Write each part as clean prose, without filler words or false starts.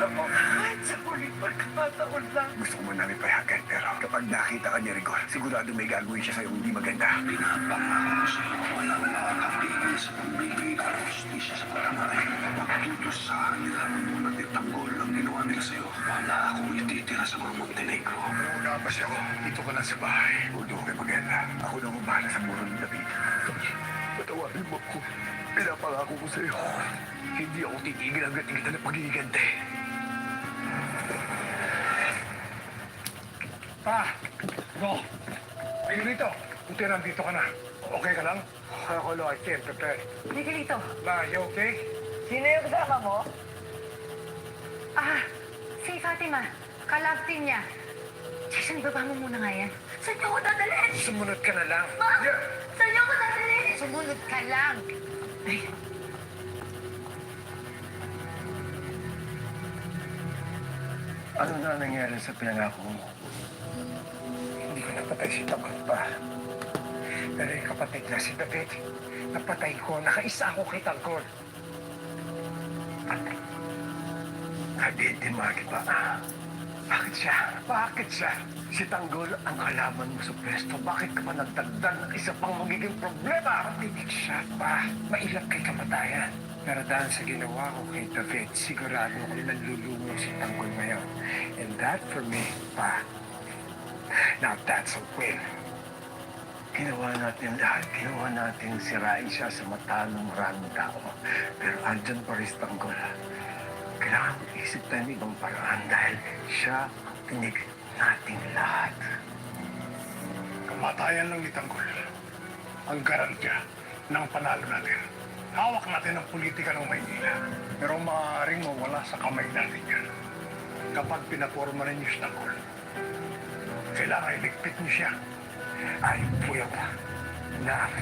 ako. Kahit sa huling pagkakataon lang. Gusto ko man namin payagan, pero kapag nakita ka ni Rigor, sigurado may gagawin siya sa'yo hindi maganda. Pinapangako ko sa'yo, walang makakapigil sa pagbibigay ng hustisya sa barangay. Pagtutos sa kanila at itanggol ang ginawa nila sa'yo. Wala akong ititira sa mga Montenegro. Wala pa siya ko. Dito ka lang sa bahay. Huwag mo kayo maganda. Ako na umahala sa muro ng David. Patawarin mo ako. Pinapangako ko sa'yo. Hindi ako titigil hanggat hindi kita na pagigigante. Pa! No! Ayun dito. Buti nandito ka na. Okay ka lang? Ako, I can't prepare. Hindi ka dito. Ma, you okay? Sino yung kasama mo? Si Fatima. Kalagtin niya. Jason, ibaba mo muna nga yan. Saan niyo ako dadalhin? Sumunod ka na lang. Ma! Yeah. Saan niyo ako dadalhin? Sumunod ka lang. Ay. Ano na nangyari sa pinangako mo? Hindi ko napatay si Tanggol pa. Pero yung kapatid na si David, napatay ko. Nakaisa ako kay Tanggol. David, di magi ba? Bakit siya? Bakit siya? Si Tanggol ang kalaban mo sa pwesto. Bakit ka pa nagdagdag ng isa pang magiging problema? Hindi siya pa. Mailap kay kamatayan. Pero dahil sa ginawa ko kay David, sigurado ko nalulungo si Tanggol ngayon. And that for me, pa. Now that's a win. Ginawa natin lahat. Ginawa natin sirain siya sa mata ng maraming tao. Pero andyan pa rin si Tanggol. Kailangan mag-isip tayo ng ibang paraan dahil siya ang tinig nating lahat. Kamatayan lang ni Tanggol ang garantya ng panalo natin. Hawak natin ang politika ng Maynila. Pero maaaring mawala sa kamay natin yan. Kapag pinaporma ninyo si Tanggol, kailangan iligpit niyo siya. I will not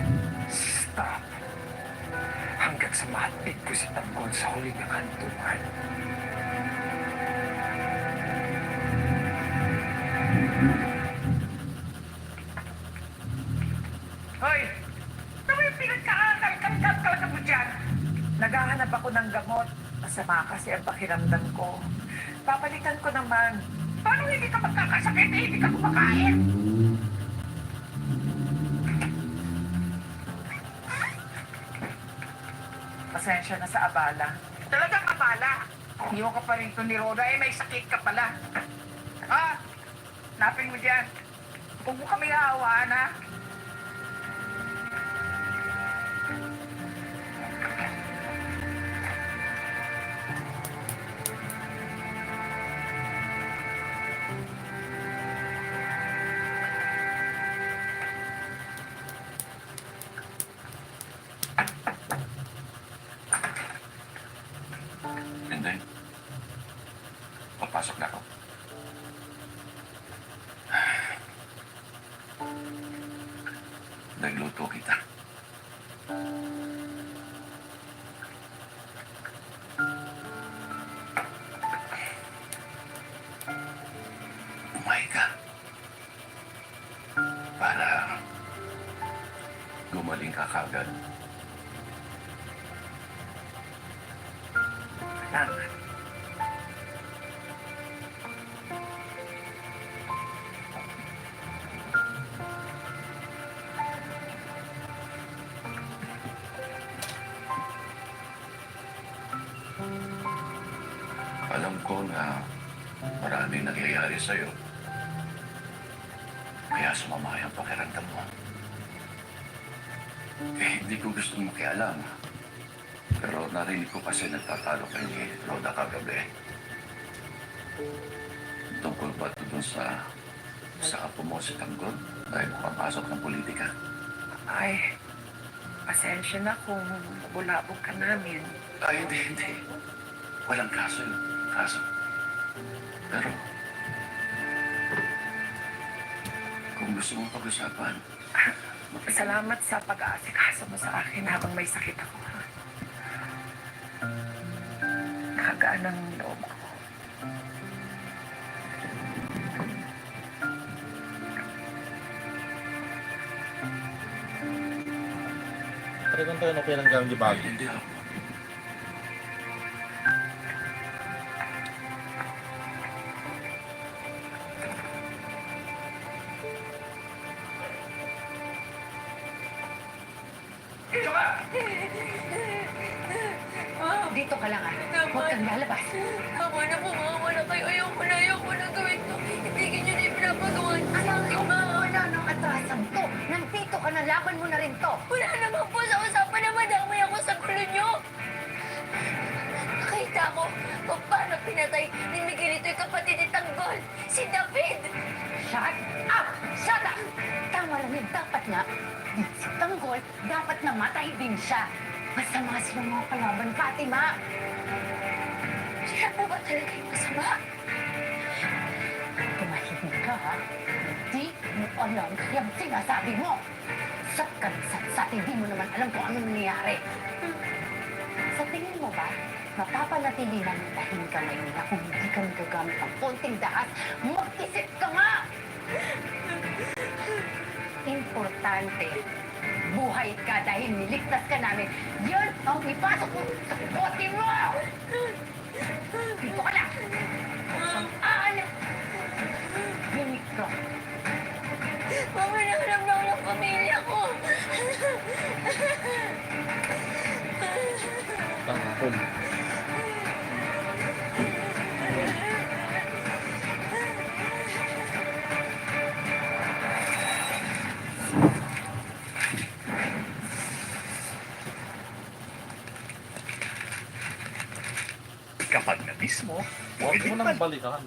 stop hanggat sa mahatid ko si Tanggol sa huling kantungan. Hoy! Ano ba yung pinagkakakal-kal-kal mo dyan? Naghahanap ako ng gamot. Masama kasi ang pakiramdam ko. Papalitan ko naman. Paano hindi ka magkakasakit eh? Hindi ka kumakain? Pasensya na sa abala. Talagang abala? Iwan ka pa rin ito ni Rhoda eh may sakit ka pala. Ha? Napin mo dyan. Huwag mo kami aawaan ha? Hindi. Papasok na ako. Nagluto kita. Umay ka. Para gumaling ka kagad. Salamat. Alam ko na maraming nangyayari sa'yo. Kaya sumamay ang pakiramdam mo. Hindi ko gusto makialam. Pero narinig ko kasi nagtatalo kay ni Rhoda kagabi. Tungkol ba ito dun sa apo mo si Tanggol dahil pumapasok ng politika? Ay, pasensya na kung bulabog ka namin. Ay, hindi. Walang kaso yun. Kaso. Pero, kung gusto mong pag-usapan, Salamat sa pag-aasikaso mo sa akin habang may sakit ako. Nakagaan ang loob ko. Pare kung tayo na pinanggang di bago. hindi ako. ka! Dito ka lang, ah. Huwag kang lalabas. Tama na po, mawawala kayo. Ayoko na gawin to. Itigil niyo na yung pinapagawa niyo. Wala nang atrasan to. Nandito ka na, laban mo na rin to. Wala naman po sa usapan na madamay ako sa gulo niyo. Nakita ko kung paano pinatay ni Miguelito yung kapatid ni Tanggol, si David. Shut up! Shut up! Tama lang yun. Dapat nga, si Tanggol, dapat namatay din siya. Masama silang mga kalaban, Fatima. Sila po ba talaga yung masama? Tumahimik ka, ha? Hindi mo alam yung sinasabi mo. Sa kansat, hindi mo naman alam kung anong nangyayari. Sa tingin mo ba, mapapanatili lang yung tahimik ka ngayon na kung hindi ka magagamit ng konting dahas, mag-isip ka nga! Importante, buhay ka dahil niligtas ka namin. Yan ang ipasok mo sa bote mo! Dito ka na! Ano? Bimik ka. Mama, nahanap na ako ng pamilya ko. Tanghol. Kapag na-miss mo, Huwag mo nang balikan.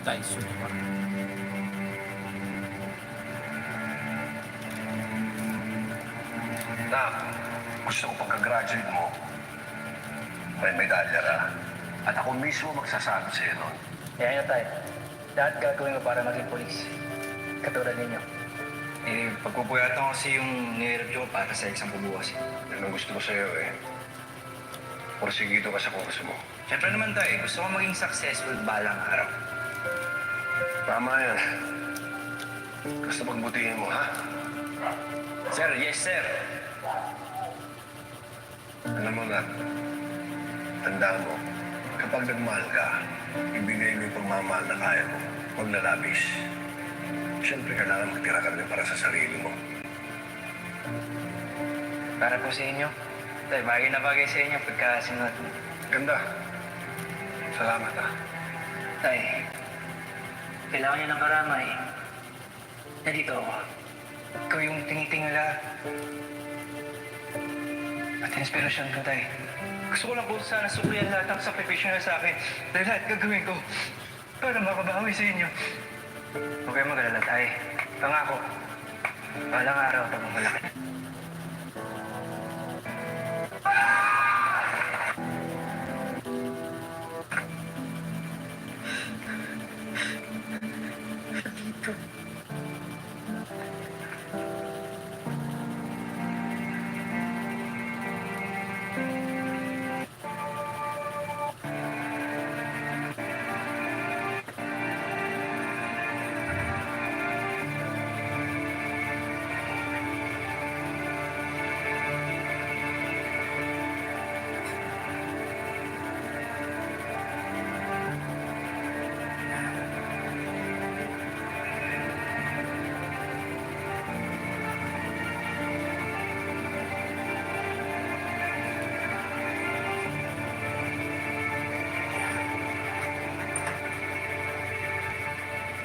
Tyson pa. Nak, gusto ko pagka-graduate mo, may medalya ka. At ako mismo magsasabi sa'yo nun. Kaya nyo tayo. Lahat gagawin ko para maging polis. Katulad ninyo. Pagpupuyatan ko kasi yung nireview ko para sa exam ko bukas. Yan ang gusto ko sa'yo eh. Porsigido ka sa kurso mo. Siyempre naman tayo, gusto ko maging successful balang araw. Tama yan. Gusto pagbutihin mo, ha? Sir, yes sir. Alam mo na, tandaan mo, kapag nagmahal ka, ibigay mo yung pagmamahal na kaya mo. Huwag na labis. Siyempre, kailangan magtira ka rin para sa sarili mo. Para po sa inyo. Tay, bagay na bagay sa inyo pagkasunod. Ganda. Salamat, ha? Tay, kailangan niya ng karamay. Nandito ako. Ikaw yung tinitingala. At inspirasyon ko, tay. Gusto ko lang po sana suklihan lahat ng sakripisyo na sa akin. Dahil lahat gagawin ko para makabawi sa inyo. Huwag kayong mag-alala, tay. Pangako. Balang araw, pag malaki.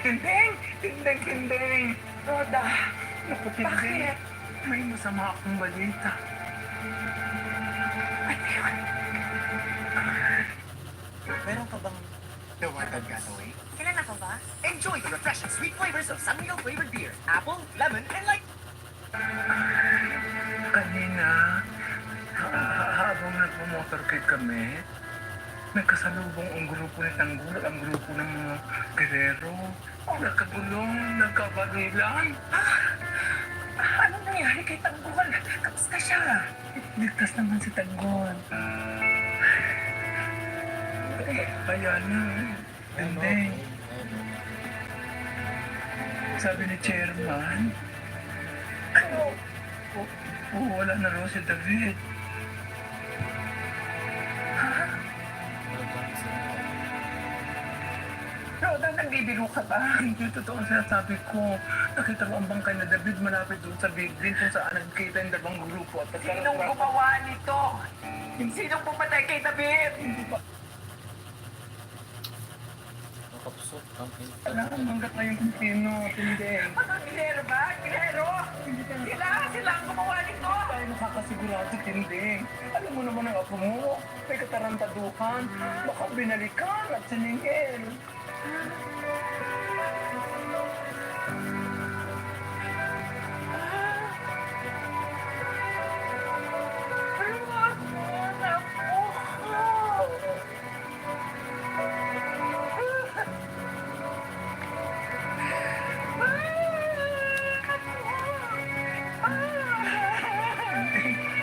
Tinding! Tinding! Roda! Naku, Tinding. Bakit? May masama akong balita. Ano yun? Meron ka bang the water getaway? Kailan ako ba? Enjoy the refreshing sweet flavors of Sunnyville flavored beer. Apple, lemon, and light. Kanina, habang nagmamotorcade kami, Nagkasalubong ang grupo ni Tanggol at ang grupo ng mga Guerrero. Nagkagulong, nagkabarilan. Anong nangyari kay Tanggol? Kamusta siya? Ligtas naman si Tanggol. Kaya na, hindi. Sabi ni Chairman, wala na raw si David. Roda, nagbibiro ka ba? Hindi totoo ang sinasabi ko. Nakita ko ang bangkay na David malapit doon sa big green kung saan nagkita yung dalawang grupo. At Sinong gumawa nito? Sinong pumatay kay David? Nakapsot ang Alam mo, hanggat ngayon kung sino, hindi. Ano, Gilero ba? Gilero? Sila ang gumawa nito? Tayo nakakasigurado, hindi. Alam mo naman ang ako mo, may katarantaduhan, baka binalikan at siningil.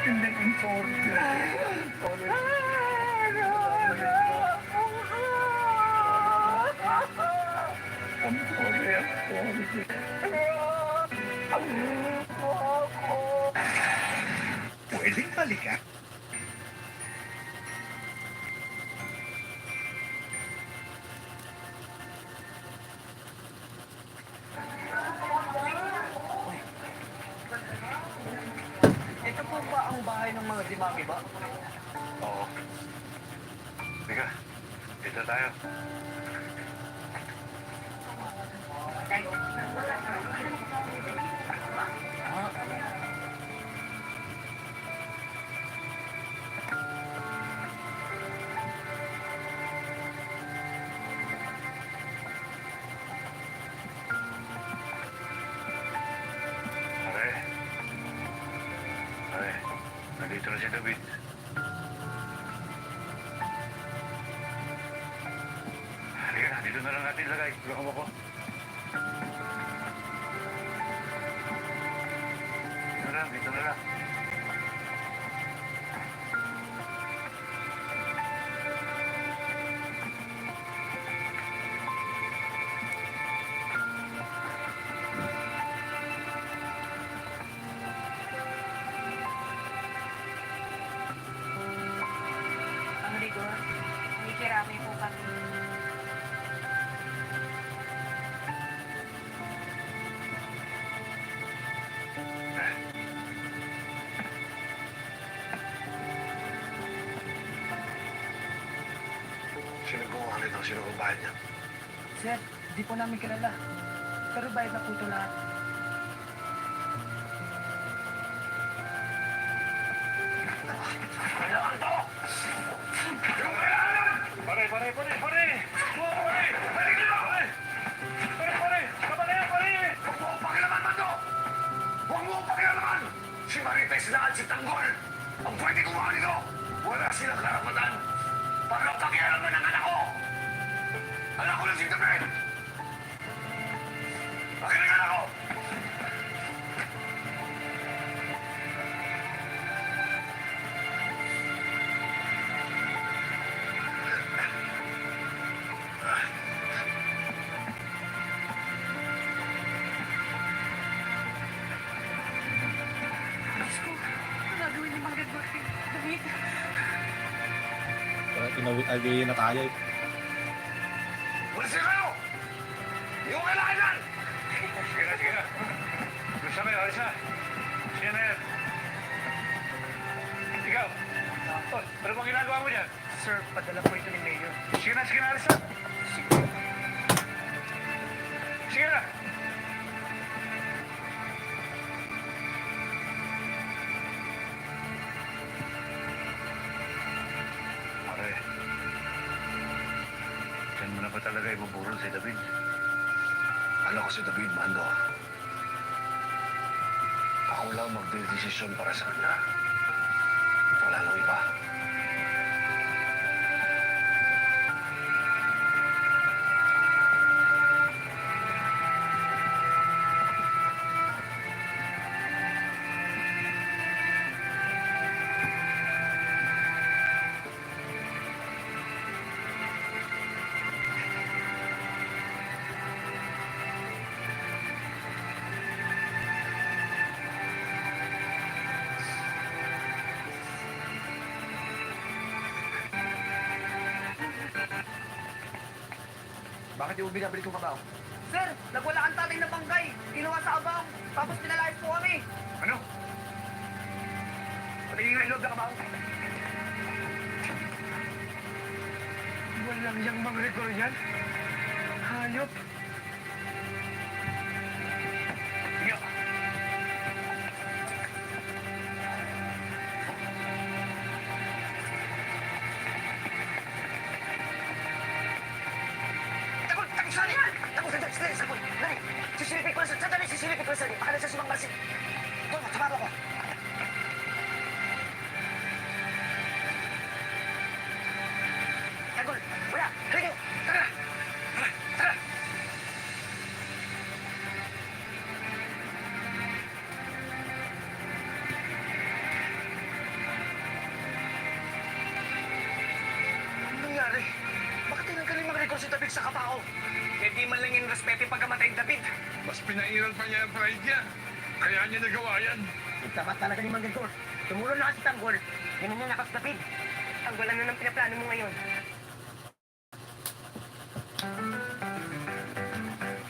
Hindi, I'm sorry. I'm sorry, Pwedeng balikan. Ito po ba ang bahay ng mga dimaki ba? Oo. Teka, dito tayo. Pare. Pare, nandito na si David. Halika na, dito na lang natin ilagay. Tulungan mo ko. Dito na lang. Ang rigor, may kirami po kami. Sino gumawa nito? Sino kung bayad niya? Sir, di po namin kilala. Pero bayad na po ito lahat. Pare! Pare! Balik nyo! Pare! Tama na yan, pare! Huwag mo akong pakialaman, Mando! Huwag mo akong pakialaman! Si Marites na at si Tanggol ang pwede gumawa nito! Wala silang karapatan para pakialaman ng anak ko! Anak ko na si David! Akin ang anak ko! Parang tinawid na tayo eh. Walis na kayo! Hindi ko kailangan yan! Sige na. Gusto kami, alis na. Sige na yan. Ikaw. Oh, ano bang ginagawa mo dyan? Sir, padala po ito ni Mayor. Sige na, alis na. Sige na. Pare, saan mo na ba talaga ibuburol si David? Alam ko si David, Mando. Ako lang magdedesisyon para sa kanya. Wala nang iba. Bakit yung binabalik yung kabaw? Sir, nagwala ang tatay na bangkay. Kinuha sa abang. Tapos pinalayas po kami. Ano? Patingin nga yung loob ng kabaw. Walang yung mga rekord yan. Hayop. Yo. Takot, sali! Takot, sandali, takot. Dali, sisilipin ko na sandali, sisilipin ko na sandali. Baka nasa sumang marsin. Doon, sumama ko. Tagol, wala, halika. Tara, tara, tara. Anong nangyari? Bakit tinanggal yung mga rekord si David sa kapao? Eh di man lang yung respeto yung pagkamatay ni David. Mas pinairal pa niya ang pride niya. Kaya niya nagawa yan. Itapat talaga ni Mang Gagor. Tumulong na kasi Tanggol. Ganun niya nakas David. Tanggol, ano nang pinaplano mo ngayon?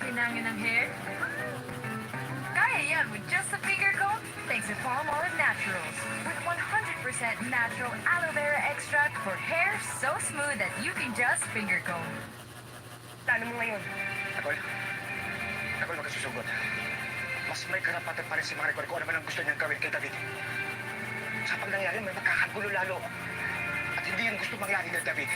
Kailangan ng hair? Kaya yan with just a finger comb thanks to Palmolive Naturals. With 100% natural aloe vera extract for hair so smooth that you can just finger comb. Plano mo ngayon? Takol. Takol, magkasusugot. Mas may karapatan pa rin si mga rekord kung ano man ang gusto niyang gawin kay David. Sa pag nangyari, may magkakagulo lalo. At hindi yung gusto mangyari kay David.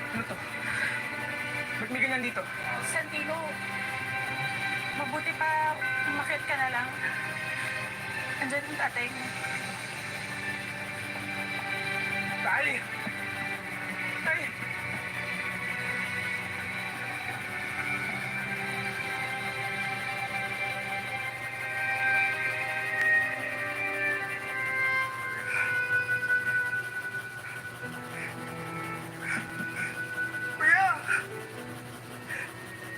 Ano to? Ba't may ganyan dito? Santino, mabuti pa umakit ka na lang. Andyan yung tatay mo. Tay! Tay! Kuya!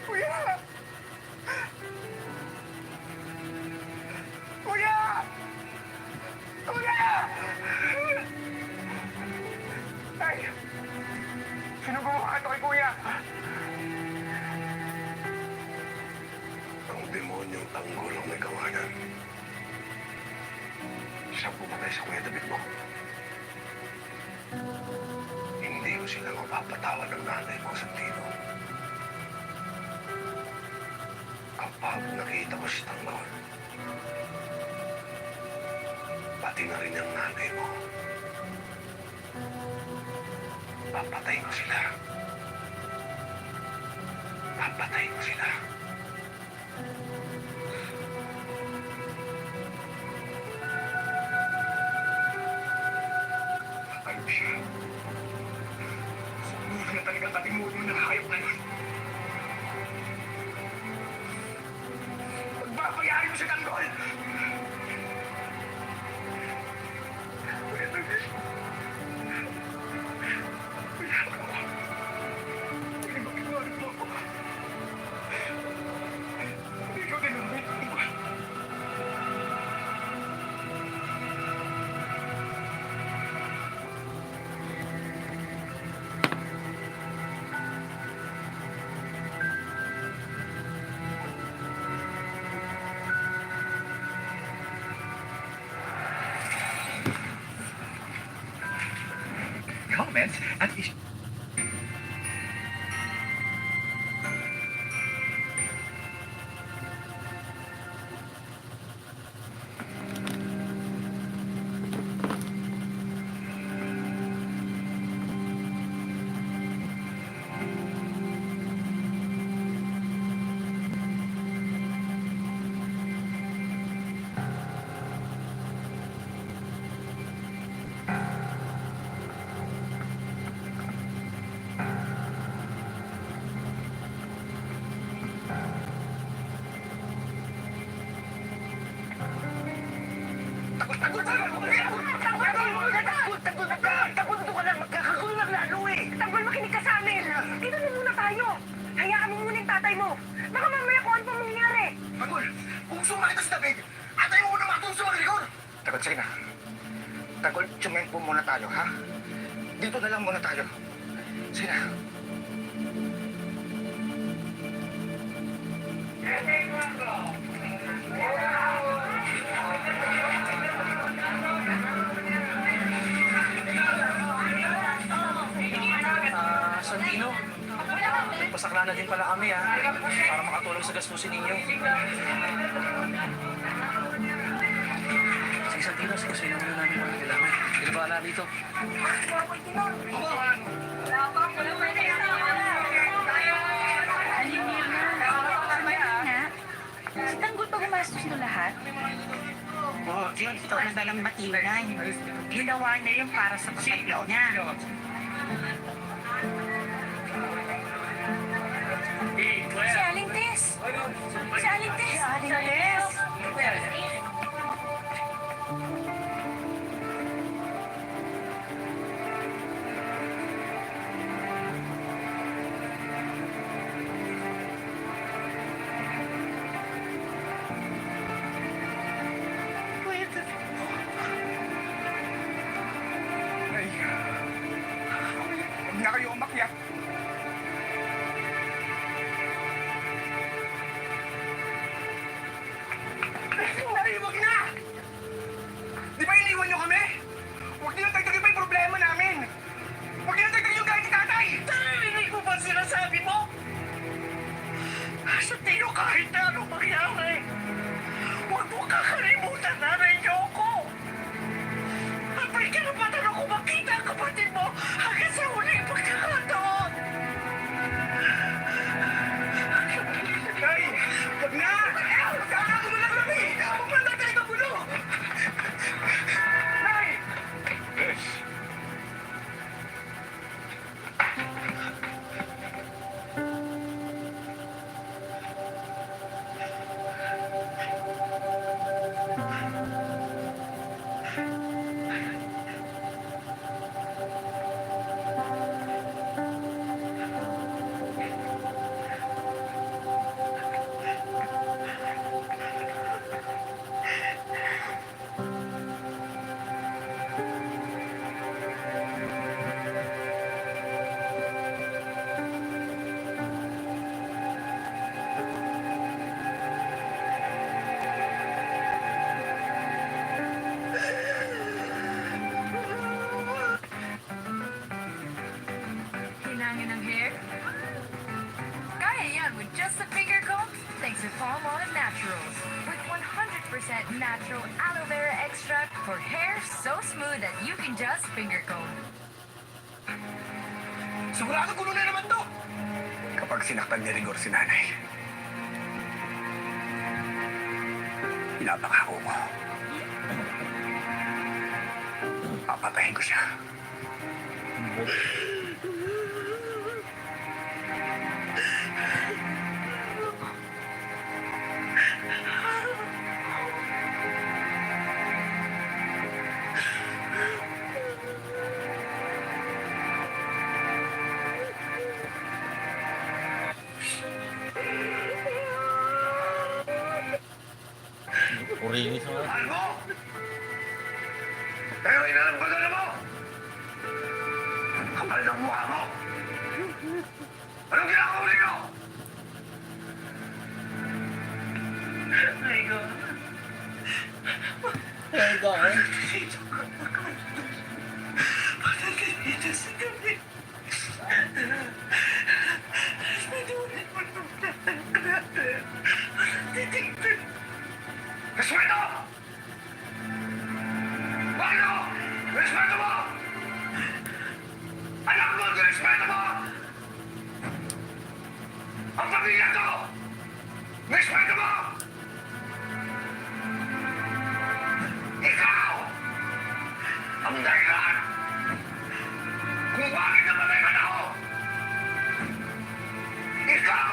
Kuya! Kuya! Kuya! Tay! Sino gumawa ito kay Kuya? Ang demonyong Tanggol ang may kawanan. Siya pumatay sa Kuya David mo. Hindi ko sila mapapatawan ng nanay mo, Santino. Kapag nakita ko si Tanggol, pati na rin ang nanay mo, papatayin ko sila. Papatayin ko sila. Ano siya? Sumunod na talagang katimuno ng hayop na yun. Magbabayari mo si Tanggol! Kuya David! Kuya ako! Kuya, makiwari mo ako! Hindi ko ginamit mo. Comments and issues. tatay mo. Baka mamaya kung ano pa mangyari. Tanggol, kung gusto mo makita si David, atay mo muna makatulong sa mga rigor. Tagal, sige na. Tagal, tsumempo muna tayo, ha? Dito na lang muna tayo. Sige na. Santino, nagpasakla na din pala kami ha, para makatulong sa gastusin ninyo. Sige Santino, sige sa'yo muna namin mga kailangan. Pinabala dito. Si Tanggol pa gumastos na lahat? Oo, ito na dalang matingay. Ginawa niya yun para sa pamilya niya. Si Aling Tess! Si Aling Tess! Si Aling Tess! Ay, huwag na kayo umakyat. Ay, huwag na! Di ba iniwan niyo kami? Huwag niyo tagtagin pa yung problema namin. Huwag niyo tagtagin yung galit ni tatay! Narinig mo ba sinasabi mo? Sa tino kahit na anong mangyari, huwag mo kakalimutan nanay niyo ako. At may karapatan ako makita ang kapatid mo hanggang sa huling pagkakataon. Ay, huwag na! Kakago mo lang kami! Huwag na tatay ka gulo! Nay! Kailangan ng hair? Kaya yan with just a finger comb. Thanks to Palmolive Naturals. With 100% natural aloe vera extract for hair so smooth that you can just finger comb. Sigurado gulo na naman to! Kapag sinaktan ni Rigor si nanay, pinapangako ko. Papatayin ko siya. Uringis naman. Mahal mo! Pero inalam ko na mo! Kapal ng mukha mo! Anong ginagawa ninyo? Ay, gawin. Respeto! Bakit? Respeto mo! Anak mo, respeto mo! Ang pamilya ko! Respeto mo! Ikaw! Ang dahilan! Kung bakit namatay ka na ako! Ikaw!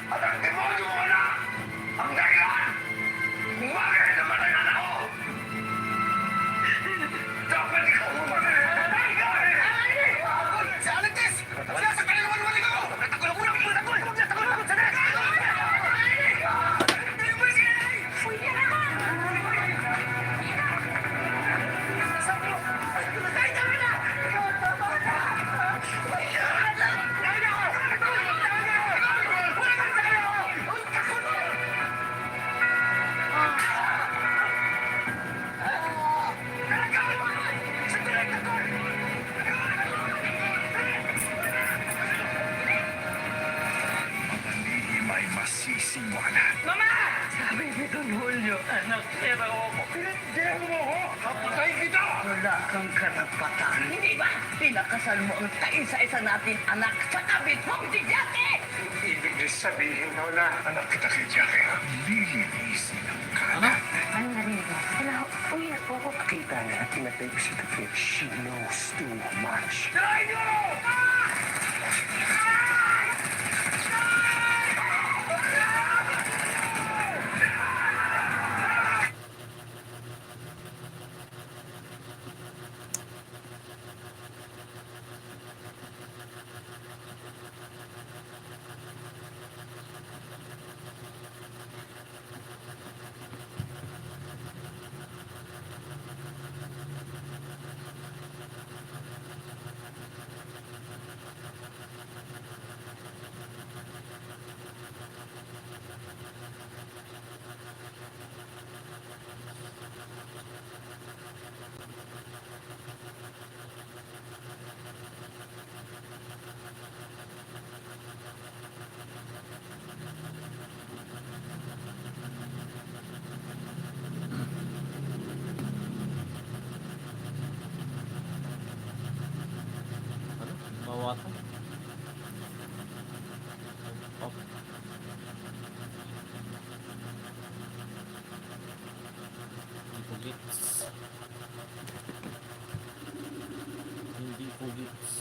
At ang demonyo mo na! Ang dahilan! Kung bakit namatay ka na ako! Dapat ikaw umatay! Si Aling Tess! Sinasaktan na naman ako! Natagol ako! Natagol ako! Natagol ako! masisiwala. Mama! Sabi ni Don Julio, anak niya raw ako. Pinagdihan mo ako! Kapatay kita! Wala kang karapatan. Hindi ba? Pinakasal mo ang kaisa-isa natin anak sa kabit mong si Jackie! Ibig niyo sabihin, Lola, anak kita kay Jackie. Lilinisin ang kanan. Anong narinig mo? Wala, uwi na po ako. Kita niya, tinatay ko si Tafi. She knows too much. Try nyo! Ano? Bawatan? Oh. Hindi ko gets. Hindi ko gets.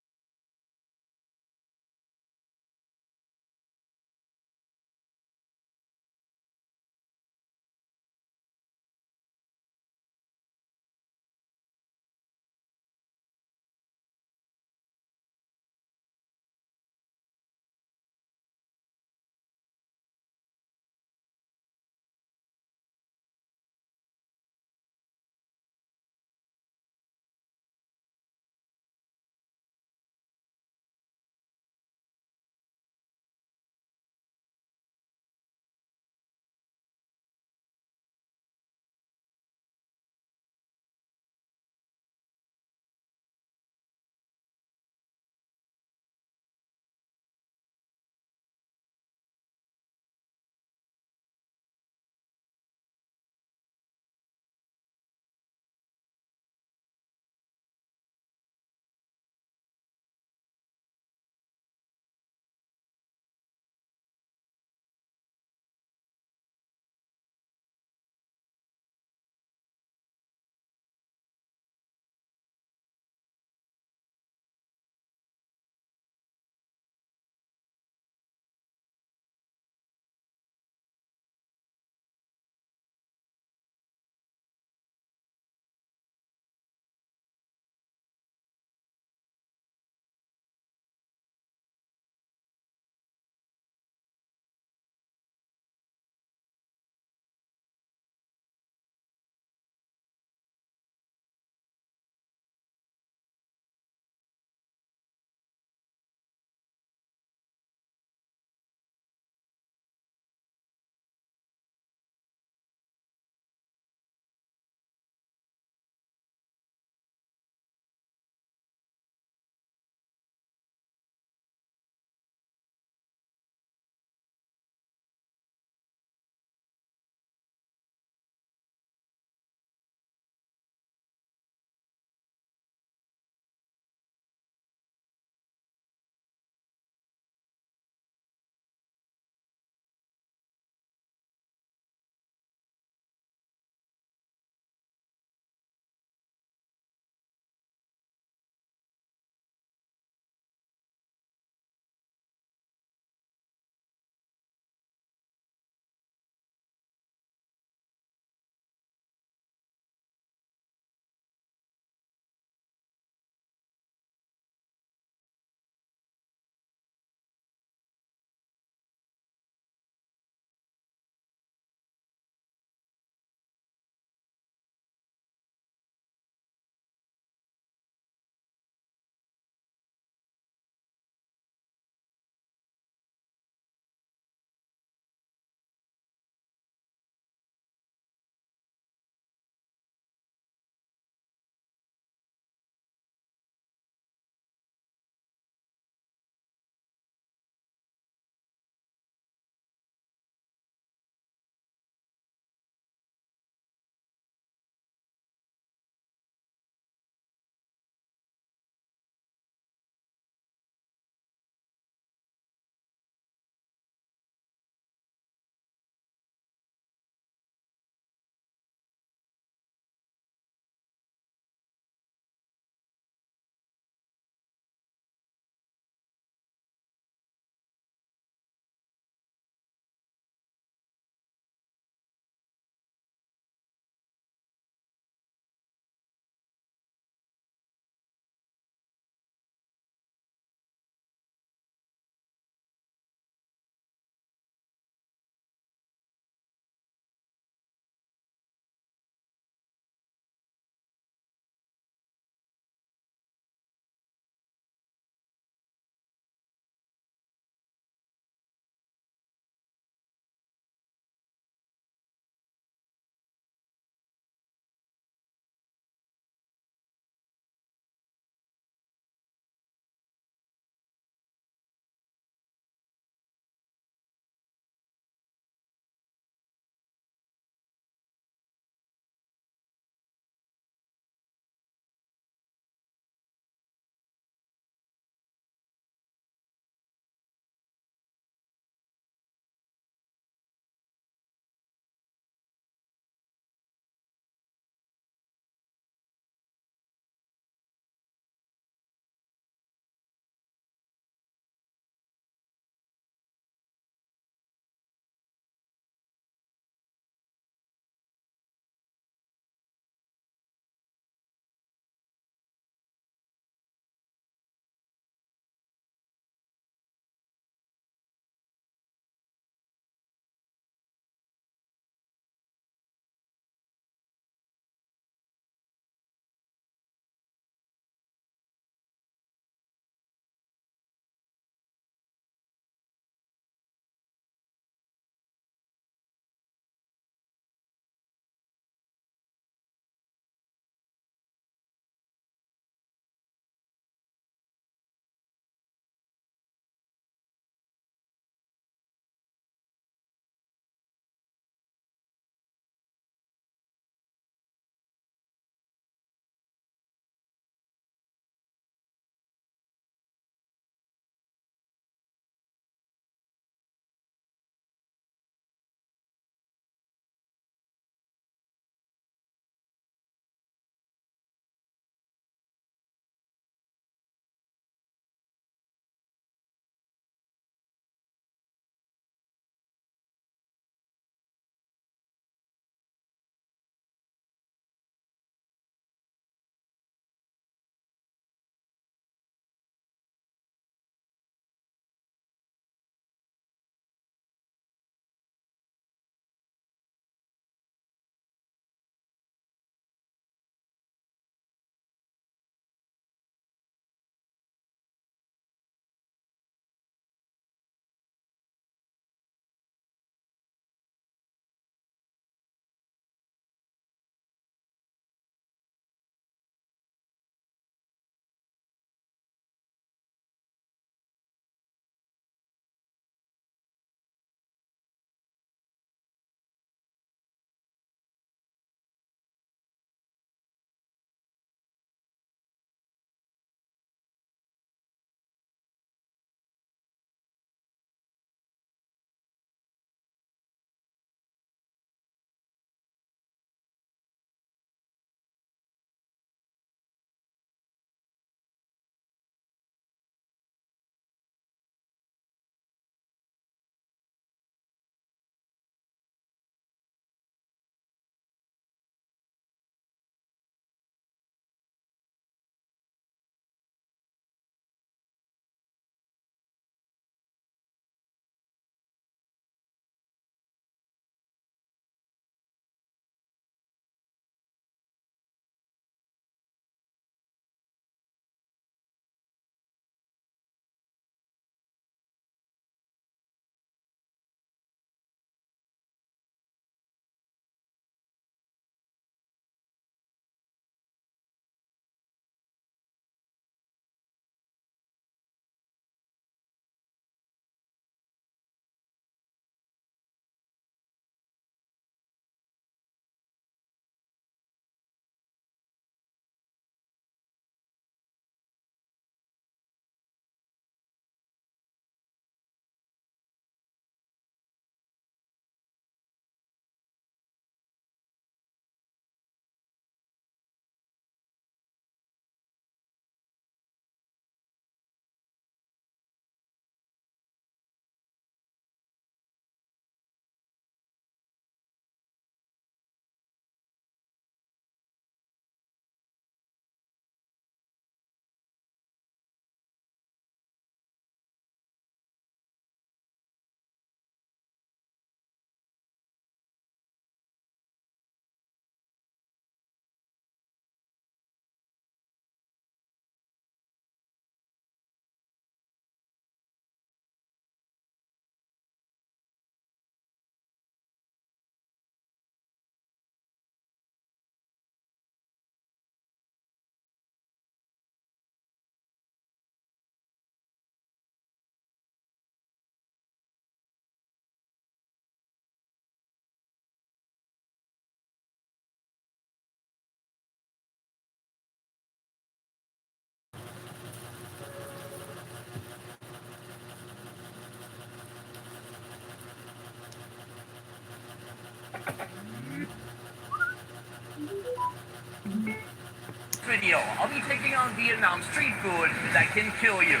video, I'll be taking on Vietnam street food that can kill you.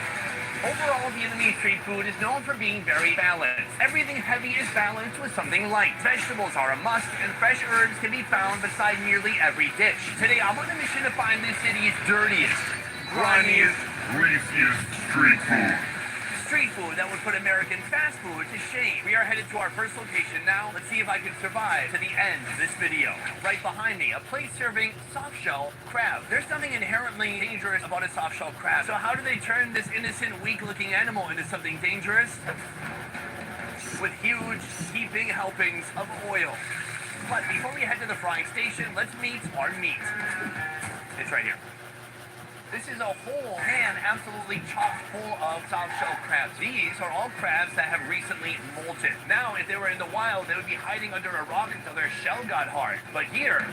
Overall, Vietnamese street food is known for being very balanced. Everything heavy is balanced with something light. Vegetables are a must, and fresh herbs can be found beside nearly every dish. Today, I'm on a mission to find this city's dirtiest, grimiest, Greasiest street food. street food that would put American fast food to shame. We are headed to our first location now. Let's see if I can survive to the end of this video. Right behind me, a place serving soft-shell crab. There's something inherently dangerous about a soft-shell crab. So how do they turn this innocent, weak-looking animal into something dangerous? With huge, heaping helpings of oil. But before we head to the frying station, let's meet our meat. It's right here. This is a whole pan absolutely chock full of soft-shell crabs. These are all crabs that have recently molted. Now, if they were in the wild, they would be hiding under a rock until their shell got hard. But here,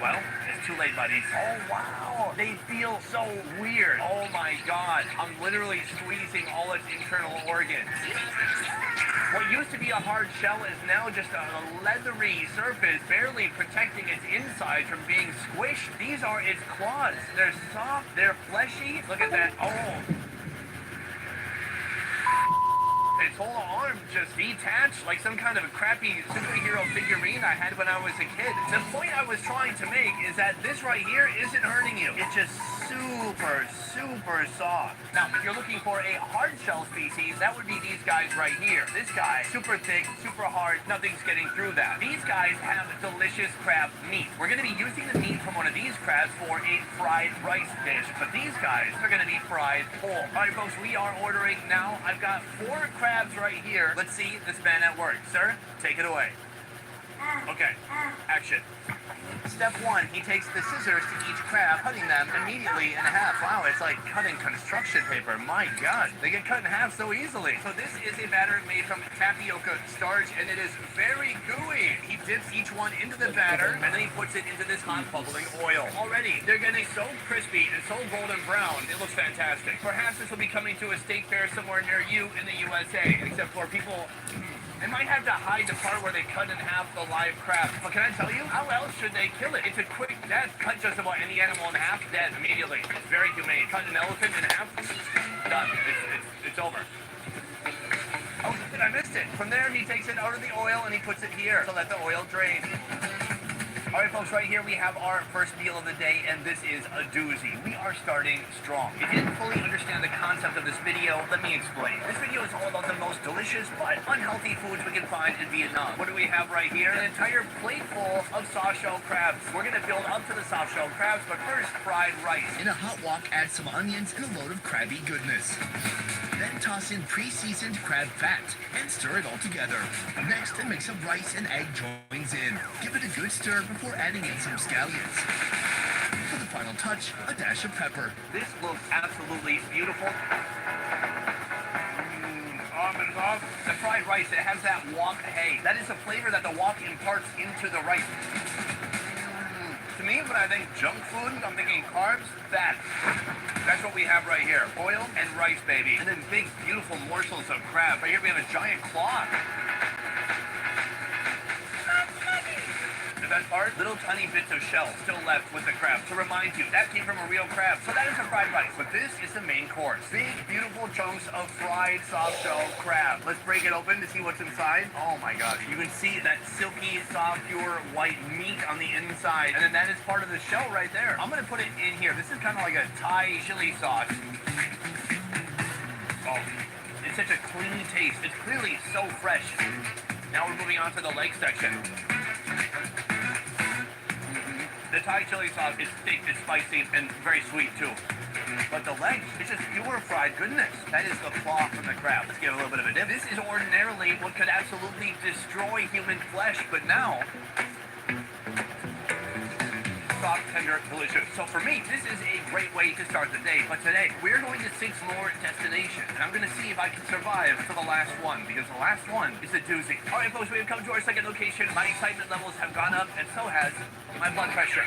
well, it's too late, buddies. Oh, wow. They feel so weird. Oh, my God. I'm literally squeezing all its internal organs. What used to be a hard shell is now just a leathery surface, barely protecting its inside from being squished. These are its claws. They're soft, they're fleshy. Look at that. Oh. Its whole arm just detached like some kind of a crappy superhero figurine I had when I was a kid. The point I was trying to make is that this right here isn't hurting you. It's just super, super soft. Now, if you're looking for a hard shell species, that would be these guys right here. This guy, super thick, super hard, nothing's getting through that. These guys have delicious crab meat. We're gonna be using the meat from one of these crabs for a fried rice dish, but these guys are gonna be fried whole. All right, folks, we are ordering now. I've got 4 crabs right here. Let's see this man at work. Sir, take it away. Okay, action. Step 1, he takes the scissors to each crab, cutting them immediately in half. Wow, it's like cutting construction paper. My God, they get cut in half so easily. So this is a batter made from tapioca starch, and it is very gooey. He dips each one into the batter, and then he puts it into this hot bubbling oil. Already, they're getting so crispy and so golden brown, it looks fantastic. Perhaps this will be coming to a steak fair somewhere near you in the USA, except for people... They might have to hide the part where they cut in half the live crab. But can I tell you, how else should they kill it? It's a quick death. Cut just about any animal in half, dead immediately. It's very humane. Cut an elephant in half, done. It's over. Oh, shit, I missed it. From there, he takes it out of the oil and he puts it here to let the oil drain. All right, folks, right here we have our first meal of the day, and this is a doozy. We are starting strong. If you didn't fully understand the concept of this video, let me explain. This video is all about the most delicious but unhealthy foods we can find in Vietnam. What do we have right here? An entire plate full of soft-shell crabs. We're going to build up to the soft-shell crabs, but first, fried rice. In a hot wok, add some onions and a load of crabby goodness. Then toss in pre-seasoned crab fat and stir it all together. Next, a mix of rice and egg joins in. Give it a good stir before adding in some scallions. For the final touch, a dash of pepper. This looks absolutely beautiful. Almond love. The fried rice, it has that wok hay. That is the flavor that the wok imparts into the rice. To me, when I think junk food, I'm thinking carbs, fat. That's what we have right here. Oil and rice, baby. And then big, beautiful morsels of crab. Right here we have a giant claw. The best part, little tiny bits of shell still left with the crab to remind you that came from a real crab. So that is a fried rice, but this is the main course. Big, beautiful chunks of fried soft shell crab. Let's break it open to see what's inside. Oh my gosh, you can see that silky, soft, pure white meat on the inside, and then that is part of the shell right there. I'm gonna put it in here. This is kind of like a Thai chili sauce. Oh, it's such a clean taste. It's clearly so fresh. Now we're moving on to the leg section. The Thai chili sauce is thick, it's spicy, and very sweet too. But the legs, it's just pure fried goodness. That is the claw from the crab. Let's give it a little bit of a dip. This is ordinarily what could absolutely destroy human flesh, but now, soft, tender, delicious. So for me, this is a great way to start the day. But today, we're going to 6 more destinations. And I'm going to see if I can survive to the last one, because the last one is a doozy. All right, folks, we have come to our second location. My excitement levels have gone up, and so has my blood pressure.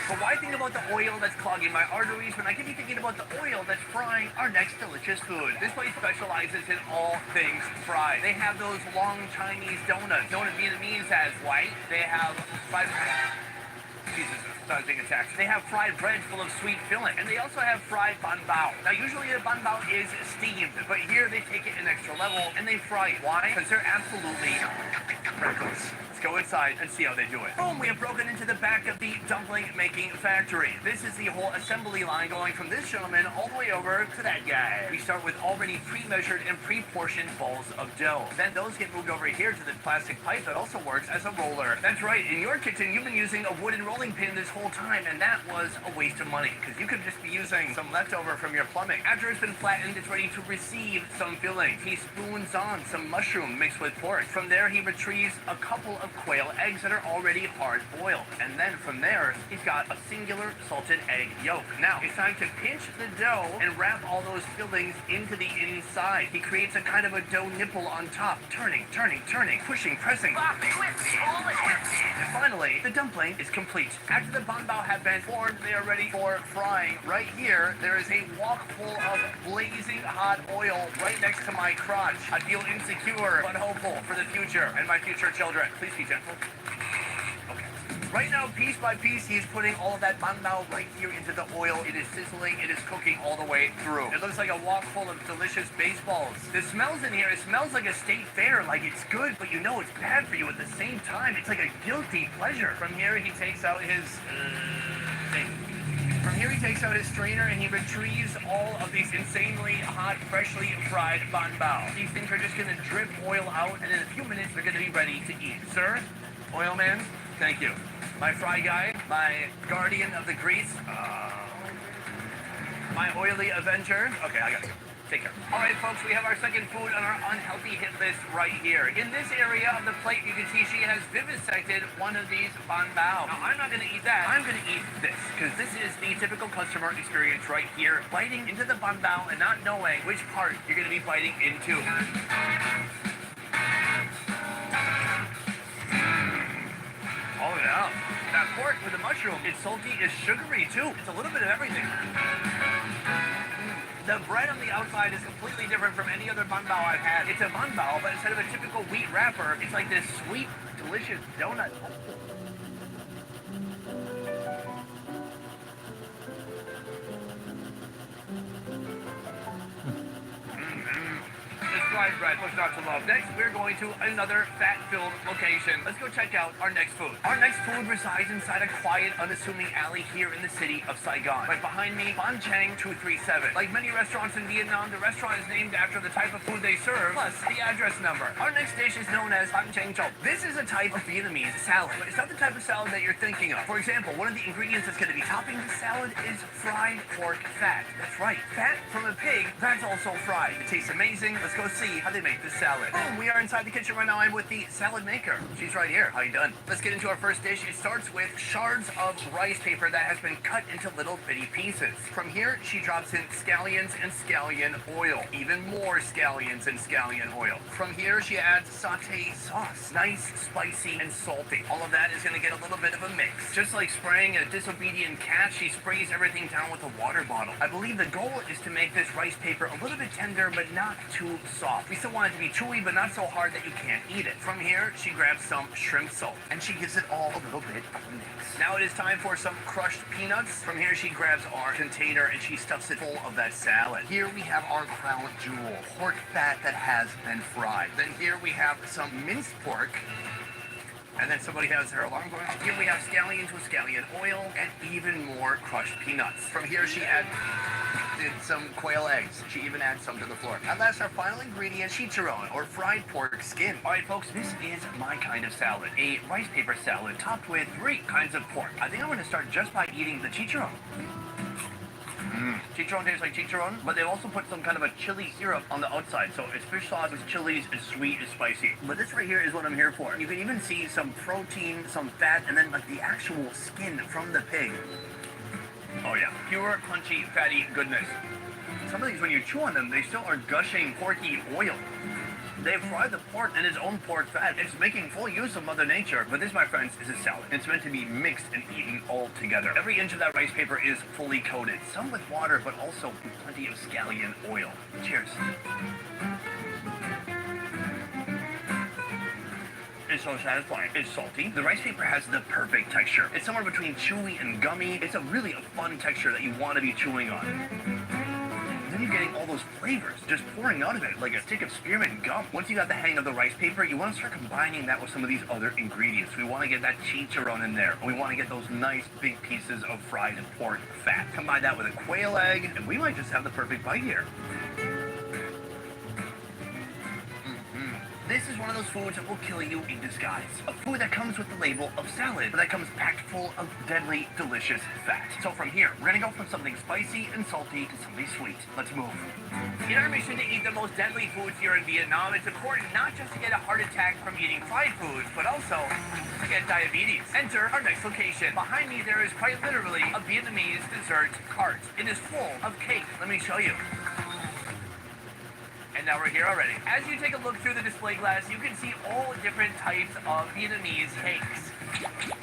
But why think about the oil that's clogging my arteries when I could be thinking about the oil that's frying our next delicious food? This place specializes in all things fried. They have those long Chinese donuts, known in Vietnamese as white. They have fried... Jesus, I was being attacked. They have fried bread full of sweet filling, and they also have fried ban bao. Now, usually a ban bao is steamed, but here they take it an extra level and they fry it. Why? Because they're absolutely reckless. Let's go inside and see how they do it. Boom, we have broken into the back of the dumpling making factory. This is the whole assembly line going from this gentleman all the way over to that guy. We start with already pre-measured and pre-portioned balls of dough. Then those get moved over here to the plastic pipe that also works as a roller. That's right, in your kitchen, you've been using a wooden rolling pin this whole time, and that was a waste of money, because you could just be using some leftover from your plumbing. After it's been flattened, it's ready to receive some filling. He spoons on some mushroom mixed with pork. From there, he retrieves a couple of quail eggs that are already hard boiled. And then from there, he's got a singular salted egg yolk. Now, it's time to pinch the dough and wrap all those fillings into the inside. He creates a kind of a dough nipple on top, turning, pushing, pressing. And finally, the dumpling is complete. After the ban bao have been formed, they are ready for frying. Right here, there is a wok full of blazing hot oil right next to my crotch. I feel insecure but hopeful for the future and my future children. Please be gentle. Okay. Right now, piece by piece, he is putting all of that ban bao right here into the oil. It is sizzling. It is cooking all the way through. It looks like a wok full of delicious baseballs. The smells in here, it smells like a state fair. Like it's good, but you know it's bad for you at the same time. It's like a guilty pleasure. From here, he takes out his thing. From here, he takes out his strainer and he retrieves all of these insanely hot, freshly fried ban bao. These things are just going to drip oil out, and in a few minutes, they're going to be ready to eat. Sir, oil man, thank you. My fry guy, my guardian of the grease, my oily avenger. Okay, I got it. Take care. All right, folks, we have our second food on our unhealthy hit list right here. In this area of the plate, you can see she has vivisected one of these ban bao. Now, I'm not going to eat that. I'm going to eat this, because this is the typical customer experience right here. Biting into the ban bao and not knowing which part you're going to be biting into. Oh, yeah. That pork with the mushroom, it's salty, it's sugary, too. It's a little bit of everything. The bread on the outside is completely different from any other ban bao I've had. It's a ban bao, but instead of a typical wheat wrapper, it's like this sweet, delicious donut. Fried bread was not to love. Next, we're going to another fat-filled location. Let's go check out our next food. Our next food resides inside a quiet, unassuming alley here in the city of Saigon. Right behind me, Ban Chang 237. Like many restaurants in Vietnam, the restaurant is named after the type of food they serve, plus the address number. Our next dish is known as Ban Chang Chop. This is a type of Vietnamese salad, but it's not the type of salad that you're thinking of. For example, one of the ingredients that's going to be topping the salad is fried pork fat. That's right, fat from a pig that's also fried. It tastes amazing. Let's go see how they make this salad. Boom, we are inside the kitchen right now. I'm with the salad maker. She's right here. How you doing? Let's get into our first dish. It starts with shards of rice paper that has been cut into little bitty pieces. From here, she drops in scallions and scallion oil. Even more scallions and scallion oil. From here, she adds sauté sauce. Nice, spicy, and salty. All of that is going to get a little bit of a mix. Just like spraying a disobedient cat, she sprays everything down with a water bottle. I believe the goal is to make this rice paper a little bit tender, but not too soft. We still want it to be chewy, but not so hard that you can't eat it. From here, she grabs some shrimp salt, and she gives it all a little bit of a mix. Now it is time for some crushed peanuts. From here, she grabs our container, and she stuffs it full of that salad. Here we have our crown jewel, pork fat that has been fried. Then here we have some minced pork. And then somebody has their alarm going off. Here we have scallions with scallion oil and even more crushed peanuts. From here, she added some quail eggs. She even adds some to the floor. And last, our final ingredient, chicharron, or fried pork skin. All right, folks, this is my kind of salad. A rice paper salad topped with 3 kinds of pork. I think I'm going to start just by eating the chicharron. Chicharron tastes like chicharron, but they also put some kind of a chili syrup on the outside. So it's fish sauce, it's chilies, it's sweet, it's spicy. But this right here is what I'm here for. You can even see some protein, some fat, and then like the actual skin from the pig. Oh yeah, pure, crunchy, fatty goodness. Some of these, when you chew on them, they still are gushing porky oil. They fry the pork in its own pork fat. It's making full use of Mother Nature. But this, my friends, is a salad. It's meant to be mixed and eaten all together. Every inch of that rice paper is fully coated. Some with water, but also plenty of scallion oil. Cheers. is so satisfying. It's salty. The rice paper has the perfect texture. It's somewhere between chewy and gummy. It's a really fun texture that you want to be chewing on. Then you're getting all those flavors just pouring out of it like a stick of spearmint gum. Once you got the hang of the rice paper, you want to start combining that with some of these other ingredients. We want to get that chicharron in there. We want to get those nice big pieces of fried pork fat. Combine that with a quail egg, and we might just have the perfect bite here. This is one of those foods that will kill you in disguise. A food that comes with the label of salad, but that comes packed full of deadly, delicious fat. So from here, we're gonna go from something spicy and salty to something sweet. Let's move. In our mission to eat the most deadly foods here in Vietnam, it's important not just to get a heart attack from eating fried foods, but also to get diabetes. Enter our next location. Behind me, there is quite literally a Vietnamese dessert cart. It is full of cake. Let me show you. And now we're here already. As you take a look through the display glass, you can see all different types of Vietnamese cakes.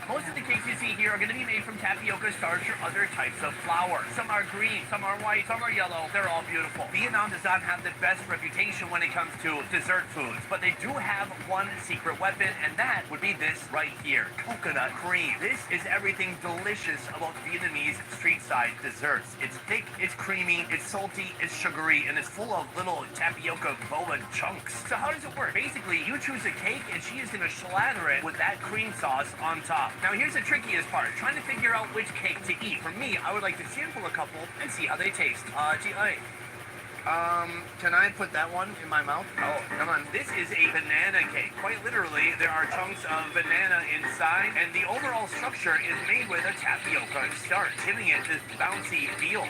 Most of the cakes you see here are going to be made from tapioca starch or other types of flour. Some are green, some are white, some are yellow. They're all beautiful. Vietnam does not have the best reputation when it comes to dessert foods, but they do have one secret weapon, and that would be this right here, coconut cream. This is everything delicious about Vietnamese street-side desserts. It's thick, it's creamy, it's salty, it's sugary, and it's full of little tapioca boba chunks. So how does it work? Basically, you choose a cake, and she is going to slather it with that cream sauce on top. Now here's the trickiest part, trying to figure out which cake to eat. For me, I would like to sample a couple and see how they taste. Can I put that one in my mouth? Oh, come on. This is a banana cake. Quite literally, there are chunks of banana inside, and the overall structure is made with a tapioca starch, giving it this bouncy feel.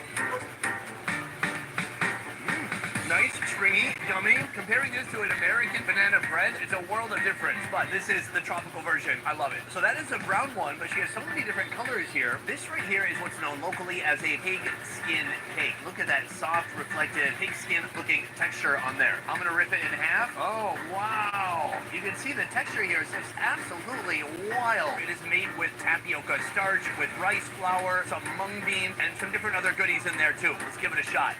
Nice, stringy, yummy. Comparing this to an American banana bread, it's a world of difference, but this is the tropical version. I love it. So that is a brown one, but she has so many different colors here. This right here is what's known locally as a pig skin cake. Look at that soft, reflected, pig skin looking texture on there. I'm gonna rip it in half. Oh, wow. You can see the texture here is just absolutely wild. It is made with tapioca starch, with rice flour, some mung bean, and some different other goodies in there too. Let's give it a shot.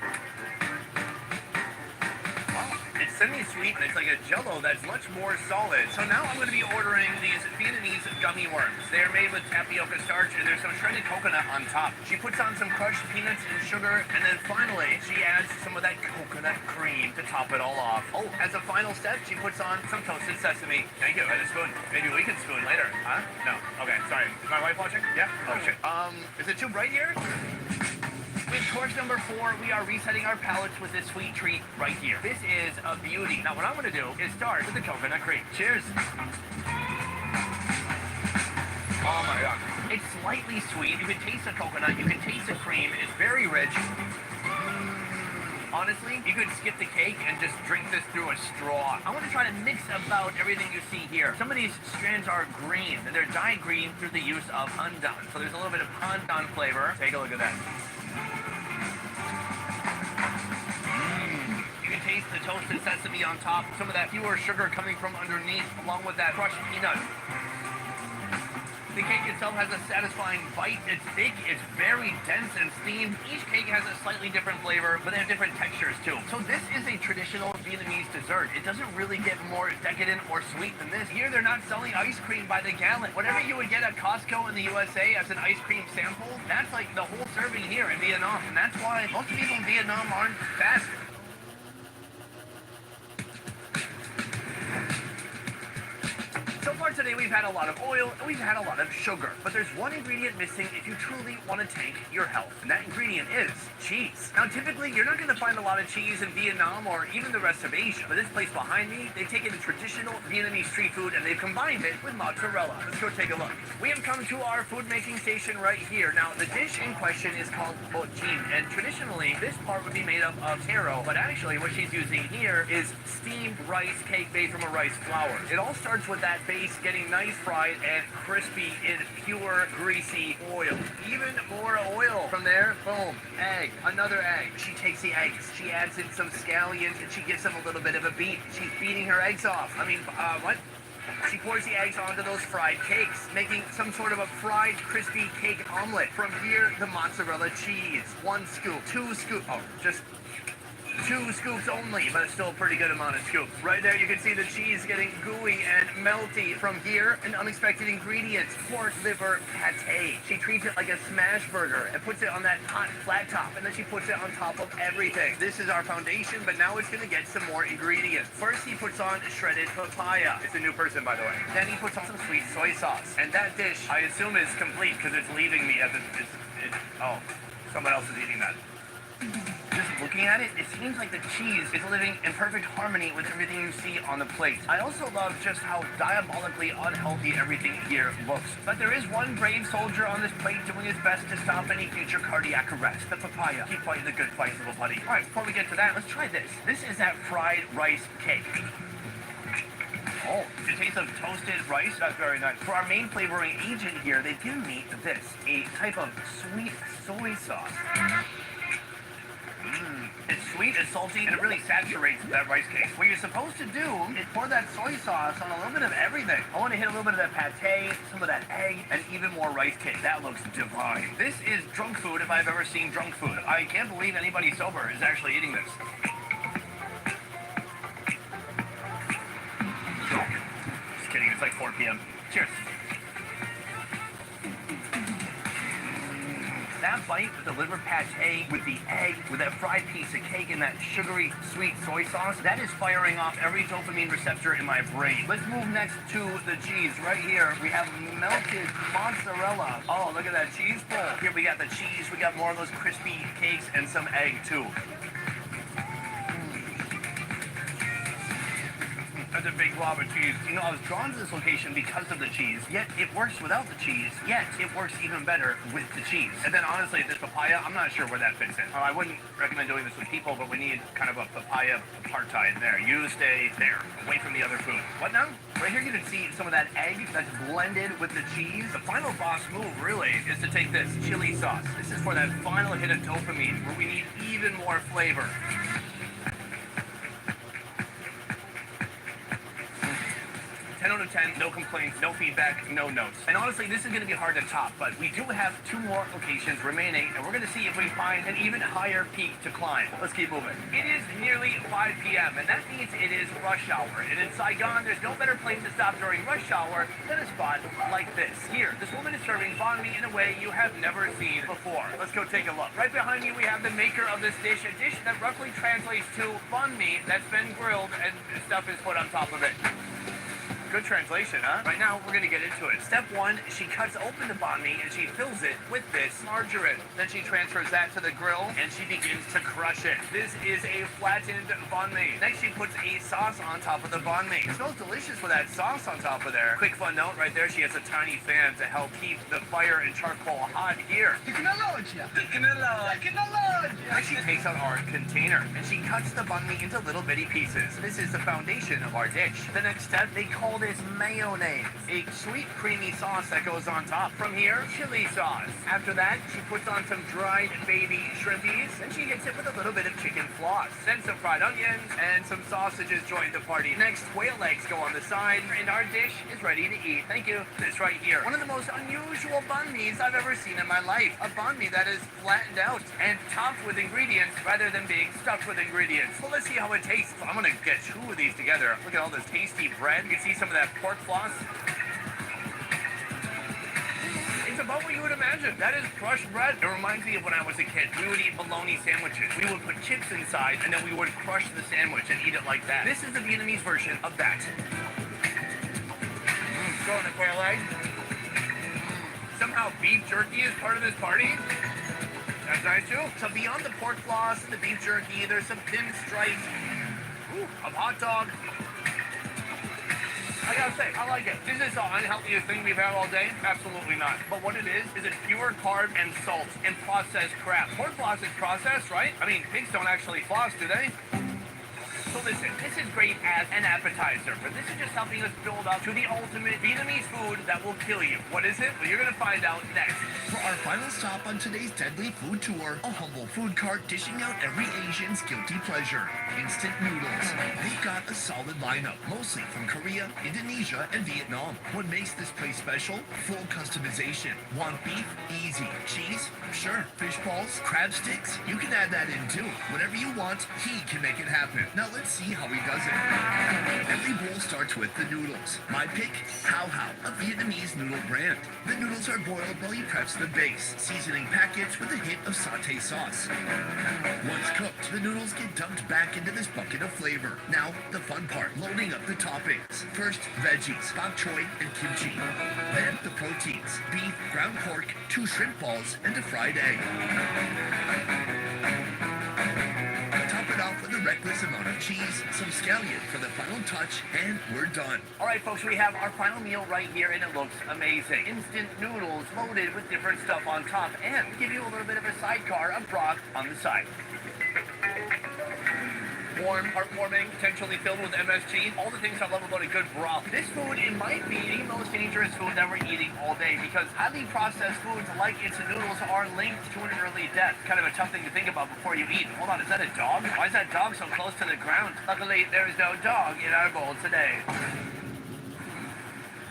It's semi-sweet, and it's like a jello that's much more solid. So now I'm going to be ordering these Vietnamese gummy worms. They're made with tapioca starch, and there's some shredded coconut on top. She puts on some crushed peanuts and sugar, and then finally, she adds some of that coconut cream to top it all off. Oh, as a final step, she puts on some toasted sesame. Thank you, and a spoon. Maybe we can spoon later, huh? No. Okay, sorry. Is my wife watching? Yeah? Oh, shit. Is it too bright here? With course number 4, we are resetting our palates with this sweet treat right here. This is a beauty. Now, what I'm going to do is start with the coconut cream. Cheers. Oh my God. It's slightly sweet. You can taste the coconut. You can taste the cream. It's very rich. Honestly, you could skip the cake and just drink this through a straw. I want to try to mix about everything you see here. Some of these strands are green, and they're dyed green through the use of handan. So there's a little bit of handan flavor. Take a look at that. You can taste the toasted sesame on top, some of that pure sugar coming from underneath, along with that crushed peanut. The cake itself has a satisfying bite. It's thick, it's very dense and steamed. Each cake has a slightly different flavor, but they have different textures too. So this is a traditional Vietnamese dessert. It doesn't really get more decadent or sweet than this. Here they're not selling ice cream by the gallon. Whatever you would get at Costco in the USA as an ice cream sample, that's like the whole serving here in Vietnam. And that's why most people in Vietnam aren't fat. So far today, we've had a lot of oil and we've had a lot of sugar. But there's one ingredient missing if you truly want to tank your health. And that ingredient is cheese. Now, typically, you're not going to find a lot of cheese in Vietnam or even the rest of Asia. But this place behind me, they've taken a traditional Vietnamese street food and they've combined it with mozzarella. Let's go take a look. We have come to our food making station right here. Now, the dish in question is called bột chim. And traditionally, this part would be made up of taro. But actually, what she's using here is steamed rice cake made from a rice flour. It all starts with that base getting nice fried and crispy in pure greasy oil. Even more oil. From there, boom, egg, another egg. She takes the eggs, she adds in some scallions, and she gives them a little bit of a beat. She's beating her eggs off. What? She pours the eggs onto those fried cakes, making some sort of a fried, crispy cake omelet. From here, the mozzarella cheese. 1 scoop, 2 scoops. Oh, just 2 scoops only, but it's still a pretty good amount of scoops. Right there, you can see the cheese getting gooey and melty. From here, an unexpected ingredient, pork liver pate. She treats it like a smash burger and puts it on that hot flat top, and then she puts it on top of everything. This is our foundation, but now it's gonna get some more ingredients. First, he puts on shredded papaya. It's a new person, by the way. Then he puts on some sweet soy sauce. And that dish, I assume, is complete because it's leaving me as oh, someone else is eating that. Just looking at it, it seems like the cheese is living in perfect harmony with everything you see on the plate. I also love just how diabolically unhealthy everything here looks. But there is one brave soldier on this plate doing his best to stop any future cardiac arrest. The papaya. Keep fighting the good fight, little buddy. All right, before we get to that, let's try this. This is that fried rice cake. Oh, the taste of toasted rice, that's very nice. For our main flavoring agent here, they've given me this, a type of sweet soy sauce. It's sweet, it's salty, and it really saturates that rice cake. What you're supposed to do is pour that soy sauce on a little bit of everything. I want to hit a little bit of that pate, some of that egg, and even more rice cake. That looks divine. This is drunk food if I've ever seen drunk food. I can't believe anybody sober is actually eating this. Just kidding, it's like 4 p.m. Cheers. That bite with the liver pate, with the egg, with that fried piece of cake and that sugary, sweet soy sauce, that is firing off every dopamine receptor in my brain. Let's move next to the cheese. Right here, we have melted mozzarella. Oh, look at that cheese pull. Here we got the cheese, we got more of those crispy cakes, and some egg too. That's a big glob of cheese. You know, I was drawn to this location because of the cheese, yet it works without the cheese, yet it works even better with the cheese. And then honestly, this papaya, I'm not sure where that fits in. I wouldn't recommend doing this with people, but we need kind of a papaya apartheid there. You stay there, away from the other food. What now? Right here you can see some of that egg that's blended with the cheese. The final boss move, really, is to take this chili sauce. This is for that final hit of dopamine, where we need even more flavor. 10 out of 10, no complaints, no feedback, no notes. And honestly, this is going to be hard to top, but we do have 2 more locations remaining, and we're going to see if we find an even higher peak to climb. Let's keep moving. It is nearly 5 p.m., and that means it is rush hour. And in Saigon, there's no better place to stop during rush hour than a spot like this. Here, this woman is serving banh mi in a way you have never seen before. Let's go take a look. Right behind me, we have the maker of this dish, a dish that roughly translates to banh mi that's been grilled and stuff is put on top of it. Good translation, huh? Right now, we're gonna get into it. Step 1, she cuts open the banh mi and she fills it with this margarine. Then she transfers that to the grill and she begins to crush it. This is a flattened banh mi. Next, she puts a sauce on top of the banh mi. It smells delicious with that sauce on top of there. Quick fun note right there, she has a tiny fan to help keep the fire and charcoal hot here. Next, she takes out our container and she cuts the banh mi into little bitty pieces. This is the foundation of our dish. The next step, they call this mayonnaise, a sweet creamy sauce that goes on top. From here, chili sauce. After that, she puts on some dried baby shrimpies, and she hits it with a little bit of chicken floss. Then some fried onions and some sausages join the party. Next, quail eggs go on the side, and our dish is ready to eat. Thank you. This right here, one of the most unusual banh mi's I've ever seen in my life. A banh mi that is flattened out and topped with ingredients rather than being stuffed with ingredients. Well, let's see how it tastes. I'm gonna get 2 of these together. Look at all this tasty bread. You can see some of that pork floss. It's about what you would imagine. That is crushed bread. It reminds me of when I was a kid. We would eat bologna sandwiches. We would put chips inside, and then we would crush the sandwich and eat it like that. This is the Vietnamese version of that. Throw in the quail egg. Somehow beef jerky is part of this party. That's nice too. So beyond the pork floss and the beef jerky, there's some thin stripes of hot dog. I gotta say, I like it. Is this the unhealthiest thing we've had all day? Absolutely not. But what it is it's pure carb and salt and processed crap. Pork floss is processed, right? I mean, pigs don't actually floss, do they? So listen, this is great as an appetizer, but this is just helping us build up to the ultimate Vietnamese food that will kill you. What is it? Well, you're gonna find out next. For our final stop on today's deadly food tour, a humble food cart dishing out every Asian's guilty pleasure, instant noodles. They've got a solid lineup, mostly from Korea, Indonesia, and Vietnam. What makes this place special? Full customization. Want beef? Easy. Cheese? Sure. Fish balls? Crab sticks? You can add that in too. Whatever you want, he can make it happen. Now let's see how he does it. Every bowl starts with the noodles. My pick? Hao Hao, a Vietnamese noodle brand. The noodles are boiled while he preps the base, seasoning packets with a hint of satay sauce. Once cooked, the noodles get dumped back into this bucket of flavor. Now, the fun part, loading up the toppings. First, veggies, bok choy, and kimchi. Then, the proteins, beef, ground pork, 2 shrimp balls, and a fried egg. Top it off with a reckless amount of cheese, some scallion for the final touch, and we're done. All right, folks, we have our final meal right here, and it looks amazing. Instant noodles loaded with different stuff on top, and we give you a little bit of a sidecar of broth on the side. Warm, heartwarming, potentially filled with MSG, all the things I love about a good broth. This food, it might be the most dangerous food that we're eating all day because highly processed foods like instant noodles are linked to an early death. Kind of a tough thing to think about before you eat. Hold on, is that a dog? Why is that dog so close to the ground? Luckily, there is no dog in our bowl today.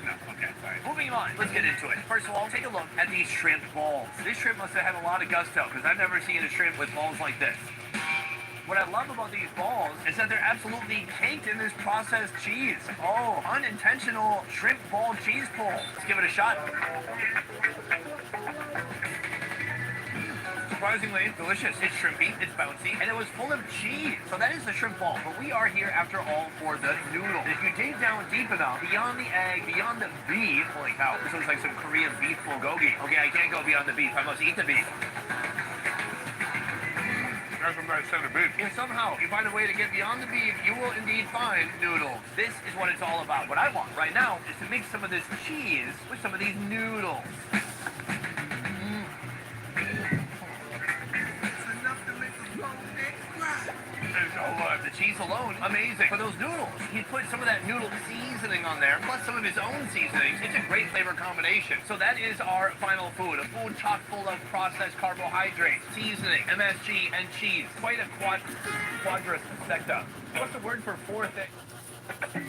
No, okay, sorry. Moving on, let's get into it. First of all, take a look at these shrimp balls. This shrimp must have had a lot of gusto because I've never seen a shrimp with balls like this. What I love about these balls is that they're absolutely caked in this processed cheese. Oh, unintentional shrimp ball cheese pull. Let's give it a shot. Surprisingly delicious. It's shrimpy, it's bouncy, and it was full of cheese. So that is the shrimp ball, but we are here after all for the noodle. If you dig down deep enough, beyond the egg, beyond the beef, holy cow, this looks like some Korean beef bulgogi. Okay, I can't go beyond the beef. I must eat the beef. If somehow you find a way to get beyond the beef, you will indeed find noodles. This is what it's all about. What I want right now is to mix some of this cheese with some of these noodles. The cheese alone, amazing. For those noodles, he put some of that noodle seasoning on there, plus some of his own seasonings. It's a great flavor combination. So that is our final food, a food chock full of processed carbohydrates, seasoning, MSG, and cheese. Quite a quadrifecta. What's the word for four things?